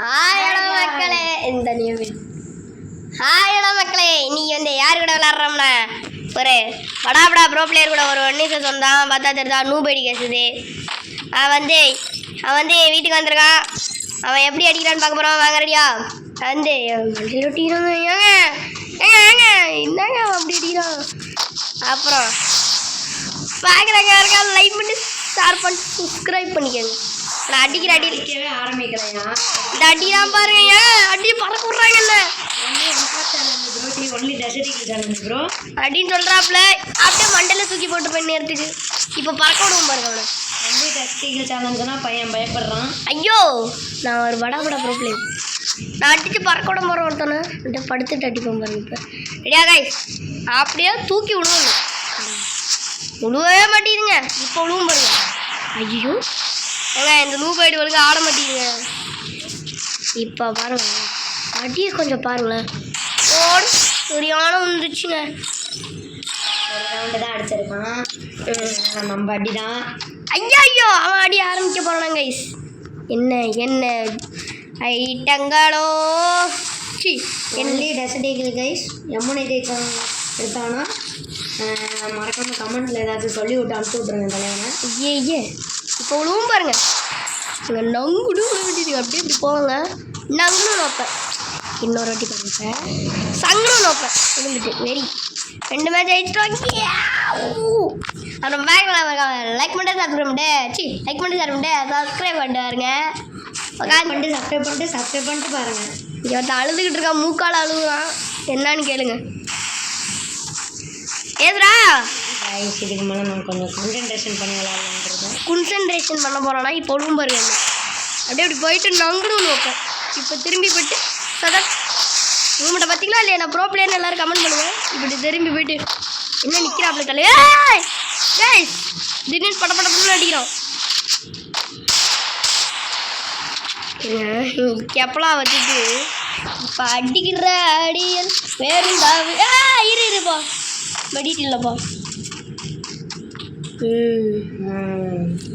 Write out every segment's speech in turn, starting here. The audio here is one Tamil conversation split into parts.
ஹாய்டா மக்களே, இந்த ஹாய்டா மக்களே, இன்னைக்கு வந்து யார் கூட விளாட்றோம்னா ஒரு படாபடா ப்ரோ பிளேயர் கூட ஒரு 1 நிமிஷம் சொந்தான் பார்த்தா தெரியுதா நூபடி கேசுது. அவன் வந்து வீட்டுக்கு வந்திருக்கான். அவன் எப்படி அடிக்கிறான்னு பார்க்க போகிறான். வாங்க ரெடியா வந்து ரொட்டிக்கிறாங்க. ஏங்க ஏங்க ஏங்க என்னங்க அவன் அப்படி அடிக்கிறான். அப்புறம் பார்க்குறாங்க இருக்கா லைக் பண்ணி ஷேர் பண்ணி சப்ஸ்கிரைப் பண்ணிக்கோங்க. நான் அடிக்கிற அடிக்கவே ஆரம்பிக்கலையா இந்த அடிலாம் பாருங்க. ஏன் அடி பறக்க விட்றாங்கல்ல அப்படின்னு சொல்கிறாப்புல அப்படியே மண்டல தூக்கி போட்டு போய் நேரத்துக்கு இப்போ பறக்க விடுவோம் பாருங்க. அவனை வந்து டெஸ்டிகல் சேனல்னா பையன் பயப்படுறான். ஐயோ நான் ஒரு படா ப்ரோ பிளேயர். நான் அடித்து பறக்க விட போகிறேன் ஒருத்தனை படுத்துட்டு அடிப்போம் பாருங்க. இப்போ ரெடியா காய்ஸ் அப்படியே தூக்கி விடுவோம். விழுவே மாட்டேங்குதுங்க. இப்போ விழுவும் பாருங்க. ஐயோ ஏங்க இந்த நூபைடு ஒழுங்கு ஆட மாட்டேங்குங்க. இப்போ பாருங்க அடியை கொஞ்சம் பாருங்களேன். ஓடு சரியான வந்துச்சுங்க. ஒரு ரவுண்டு தான் அடிச்சிருக்கான். நம்ம அடி தான். ஐயோ அவன் அடி ஆரம்பிக்க போகிறான் கைஸ். என்ன ஐட்டங்களோ என்னே டெசர்டேக்கில் கைஸ் எம்மனை தேய்ச்சான் எடுத்தானா மறக்காமல் கமெண்ட்டில் ஏதாச்சும் சொல்லி விட்டு அனுப்பிச்சி விட்ருங்க தலைவனை. ஐயே இப்போ விழுவும் பாருங்க. நங்குடு விழுவிட்டு அப்படியே இப்படி போவாங்க. நங்குடும் நோப்பேன். இன்னொரு வாட்டி பாருங்க சங்கடும் நோப்பேன். விழுந்துட்டு வெறி 2 மேட்ச் ஆயிடுச்சு. அப்புறம் பேக்கில் லைக் பண்ணிட்டு சப்ஸ்கிரைப் பண்ணிட்டு பாருங்கள். இங்கே ஒருத்த அழுதுகிட்டு இருக்கான். மூக்கால் அழுகுறான். என்னன்னு கேளுங்க. ஏதுரா இதுக்கு மேலே நான் கொஞ்சம் கான்சன்ட்ரேஷன் பண்ணி விளாட்லான்றது. கான்சன்ட்ரேஷன் பண்ண போகிறான்னா இப்போ ஒழுங்கும் பாருங்க. அப்படியே இப்படி போயிட்டு நங்குடும் நோப்பேன். இப்போ திரும்பி போயிட்டு சதா உங்கள்கிட்ட பார்த்தீங்களா இல்லையா நான் ப்ரோ பிளேயர்னு எல்லோரும் கமெண்ட் பண்ணுவேன். இப்படி திரும்பி போயிட்டு என்ன நிற்கிறாப்புல தலை திடீர்னு படப்படப்படன்னு அடிக்கிறோம். கெப்பலாம் வச்சுட்டு இப்போ அடிக்கிற அடியல் வேறுண்டா இருப்பா வெடிட்டு இல்லைப்பா.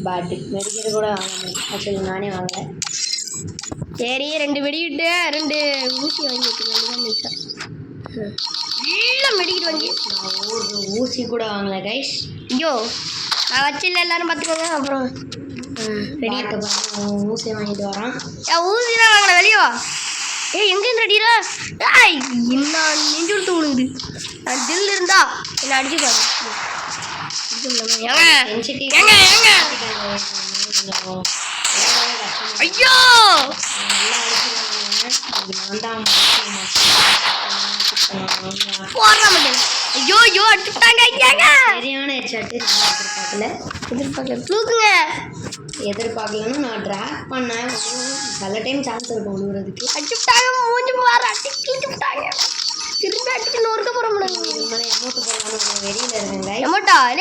பேட்டு மெடிக்கல் கூட வாங்க. ஆக்சுவலி நானே வாங்கலை. சரி 2 வெடிக்கிட்டு 2 ஊசி வாங்கி வைக்கிறேன். எல்லாம் மெடிக்கிட்டு வாங்கி நான் ஒரு ஊசி கூட வாங்கலை கைஸ். ஐயோ நான் வச்சில்ல எல்லாரும் பார்த்துக்கோங்க. அப்புறம் வெடிக்கிட்டு ஊசியை வாங்கிட்டு வரான். ஊசிலாம் வாங்கல வெளியே வா. எங்கேருந்து ரெடியா என்ன நெஞ்சு கொடுத்து விழுங்குது. நான் தில் இருந்தா என்ன அடிச்சு பாரு. ஐயோ ஐயோ ஐயோ அடிச்சுட்டாங்க. சரியான ஹெட்ஷாட்டு. தூக்குங்க. எதிர்பார்க்கலன்னு நான் ட்ராக் பண்ணேன். சில டைம் சான்ஸ் இருக்கும் விழுவுறதுக்கு. அடிச்சுட்டாங்க. மூஞ்சி பாரு அடிச்சுட்டாங்க. திருப்பி அடிச்சு நொறுக்க போகிறோம். எமௌண்ட் போடலான்னு வெளியில் இருக்கேங்க. எமௌண்டா அவன்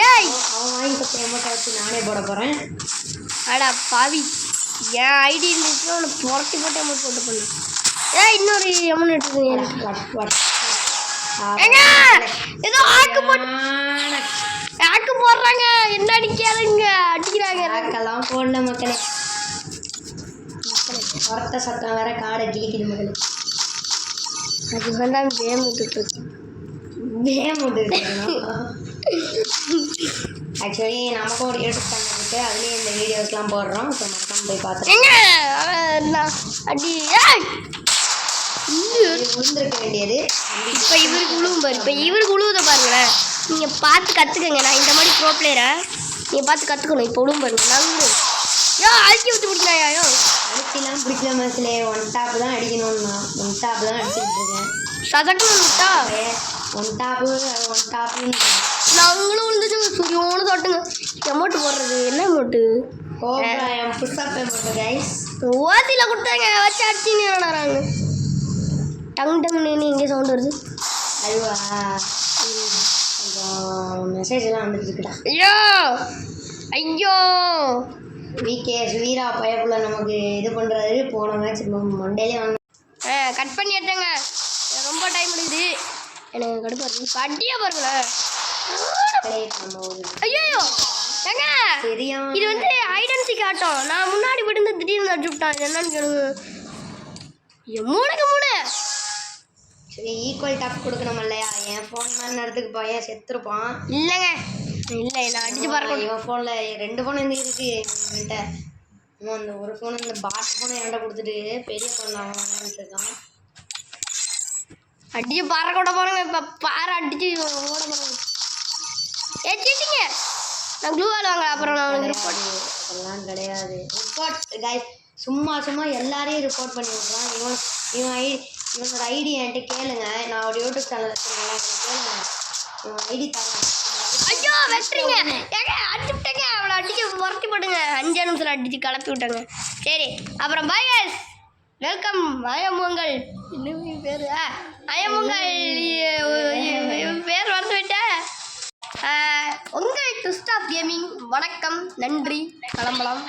வாங்கி கொடுத்த எமௌண்ட்டை வச்சு நானே போட போகிறேன். அடா பாவி என் ஐடி இருந்துச்சுன்னா உனக்கு புரட்டி போட்டு அமௌண்ட் போட்டு பண்ணு. இன்னொரு அமௌண்ட் எடுத்துக்கோங்க. ஏதோ ஆக்கு போடுறாங்க. என்ன அடிக்காதுங்க அடிக்கிறாங்க. ஆக்கெல்லாம் போடல மக்களே. புறத்த சத்தம் வேற காடை கிழிக்குது மக்களே. அது வேண்டாம் கேம் விட்டுட்டு ஆக்சுவலி நமக்கும் ஒரு யூடியூப் சேனல் இருக்குது. அதுலேயும் இந்த வீடியோஸ்லாம் போடுறோம். ஸோ மறக்காம போய் பார்த்துருங்க. அடி விழுந்திருக்க வேண்டியது. இப்போ இவருக்கு உழுவும் பாரு. இப்போ இவருக்கு உழுவுதை பாருங்களேன். நீங்கள் பார்த்து கற்றுக்கங்க. நான் இந்த மாதிரி ப்ரோ பிளேயரை நீங்கள் பார்த்து கற்றுக்கணும். இப்போ உழுவும் பாருங்க. நங்கு அழுத்தி விட்டு பிடிக்கிறாயோ. அழுத்திலாம் பிடிக்கிற மனசுலே 1 டாப் தான் அடிக்கணும்னா 1 டாப் தான் அடிச்சுட்டு இருக்கேன். சதக்கணும் விட்டா 1 டாப்புன்னு நாங்களும் விழுந்துச்சு. சுரியோன்னு தொட்டுங்க. எமௌண்ட் போடுறது என்ன எமௌண்ட்டு? Push-up amount guys. ஓசியில் கொடுத்தாங்க வச்சு அடிச்சுன்னு விளாட்றாங்க. டங்குன்னு எங்கே சவுண்ட் வருது. அதுவா கொஞ்சம் மெசேஜெல்லாம் வந்துட்டு இருக்குடா. ஐயோ விகேஎஸ் வீரா பயப்புள்ள நமக்கு இது பண்ணுறாரு. போன மேட்ச் மண்டேலே வாங்க கட் பண்ணி எடுத்தேங்க. ரொம்ப டைம் எடுக்குது எனக்கு கடுப்பாக இருக்குது. இப்போ அடியாக பாருங்களேன். ஐயோ ஏங்க இது வந்து ஐடென்சி காட்டும். நான் முன்னாடி போயிட்டு திடீர்னு அடிச்சு விட்டான். என்னன்னு கேளுங்க. மூணுக்கு மூணு. சரி ஈக்குவல் டஃப் கொடுக்கணும் இல்லையா? என் ஃபோன் மாதிரி நேரத்துக்கு பையன் செத்துருப்பான். இல்லைங்க இல்லை நான் அடிச்சு பாருங்க. இவன் ஃபோனில் 2 ஃபோன் வந்து இருக்கு என்கிட்ட. அந்த ஒரு ஃபோன் இந்த பாட்டு ஃபோனை என்கிட்ட கொடுத்துட்டு பெரிய ஃபோன் அவன் விளையாண்டுட்டு இருக்கான். அடிச்சு பறக்க விட போறேங்க. இப்போ பாறை அடிச்சு ஓட போறேங்க. ஏற்றிட்டீங்க. நான் க்ளூ வால் வாங்க. அப்புறம் நான் உனக்கு ரிப்போர்ட். அதெல்லாம் கிடையாது. ரிப்போர்ட் கைஸ் சும்மா எல்லாரையும் ரிப்போர்ட் பண்ணி விட்றான். இவனோட ஐடி என்கிட்ட கேளுங்க. நான் ஒரு யூடியூப் சேனல் வச்சுருக்கேன், கேளுங்க. இவன் ஐடி தரேன். ஐயோ வெட்டுறீங்க. ஏங்க அடிச்சு விட்டேங்க. அவளை அடிச்சு புரட்டி போட்டுங்க. 5 நிமிஷம் அடிச்சு கிளப்பி விட்டாங்க. சரி அப்புறம் பாய் கைஸ். வெல்கம் அயமுங்கள். இன்னும் பேர் அயமுங்கள். பேர் மறந்து விட்டேன். உங்கள் ட்விஸ்ட் ஆஃப் கேமிங். வணக்கம், நன்றி, கிளம்பலாம்.